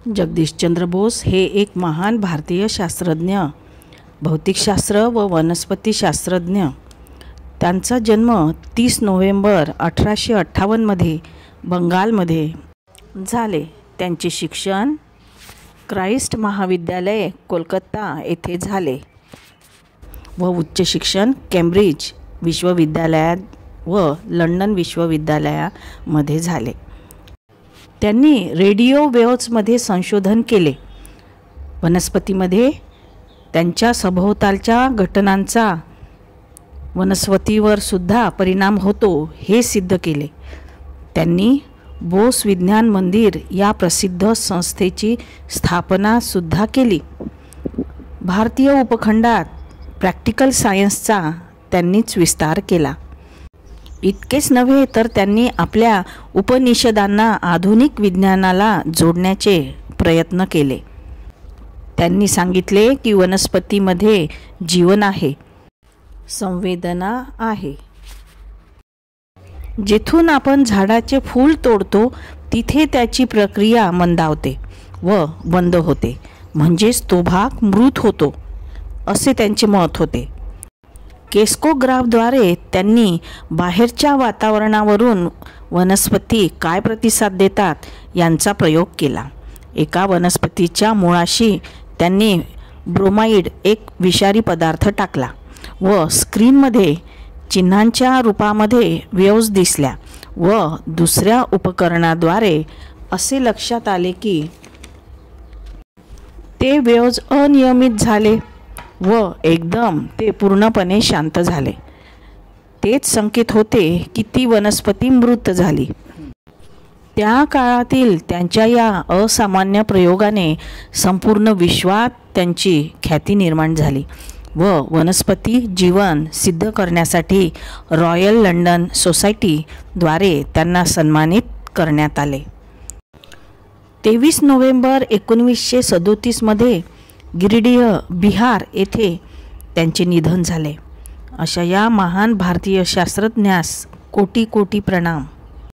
जगदीशचंद्र बोस हे एक महान भारतीय शास्त्रज्ञ, भौतिकशास्त्र व वनस्पतीशास्त्रज्ञ. त्यांचा जन्म 30 नोव्हेंबर 1858 बंगालमध्ये झाले. त्यांचे शिक्षण क्राइस्ट महाविद्यालय कोलकाता येथे झाले व उच्च शिक्षण केम्ब्रिज विश्वविद्यालयात व लंडन विश्वविद्यालयामध्ये झाले. त्यांनी रेडिओ वेव्हजमध्ये संशोधन केले. वनस्पतीमध्ये त्यांच्या सभोवतालच्या घटनांचा वनस्पतीवर सुद्धा परिणाम होतो हे सिद्ध केले. त्यांनी बोस विज्ञान मंदिर या प्रसिद्ध संस्थेची स्थापना सुद्धा केली. भारतीय उपखंडात प्रॅक्टिकल सायन्सचा त्यांनीच विस्तार केला. इतकेच नव्हे तर त्यांनी आपल्या उपनिषदांना आधुनिक विज्ञानाला जोडण्याचे प्रयत्न केले. त्यांनी सांगितले की वनस्पतीमध्ये जीवन आहे, संवेदना आहे. जेथून आपण झाडाचे फूल तोडतो तिथे त्याची प्रक्रिया मंदावते व बंद होते, म्हणजेच तो भाग मृत होतो, असे त्यांचे मत होते. केस्कोग्राफद्वारे त्यांनी बाहेरच्या वातावरणावरून वनस्पती काय प्रतिसाद देतात यांचा प्रयोग केला. एका वनस्पतीच्या मुळाशी त्यांनी ब्रोमाइड एक विषारी पदार्थ टाकला व स्क्रीनमध्ये चिन्हांच्या रूपामध्ये वेव्हज दिसल्या व दुसऱ्या उपकरणाद्वारे असे लक्षात आले की ते वेव्हज अनियमित झाले व एकदम ते पूर्णपणे शांत झाले. तेच संकेत होते की ती वनस्पती मृत झाली. त्या काळातील त्यांच्या या असामान्य प्रयोगाने संपूर्ण विश्वात त्यांची ख्याती निर्माण झाली व वनस्पती जीवन सिद्ध करण्यासाठी रॉयल लंडन सोसायटीद्वारे त्यांना सन्मानित करण्यात आले. 23 नोव्हेंबर 1937 गिरिडीह बिहार येथे त्यांचे निधन झाले. अशा या महान भारतीय शास्त्रज्ञास कोटी कोटी प्रणाम.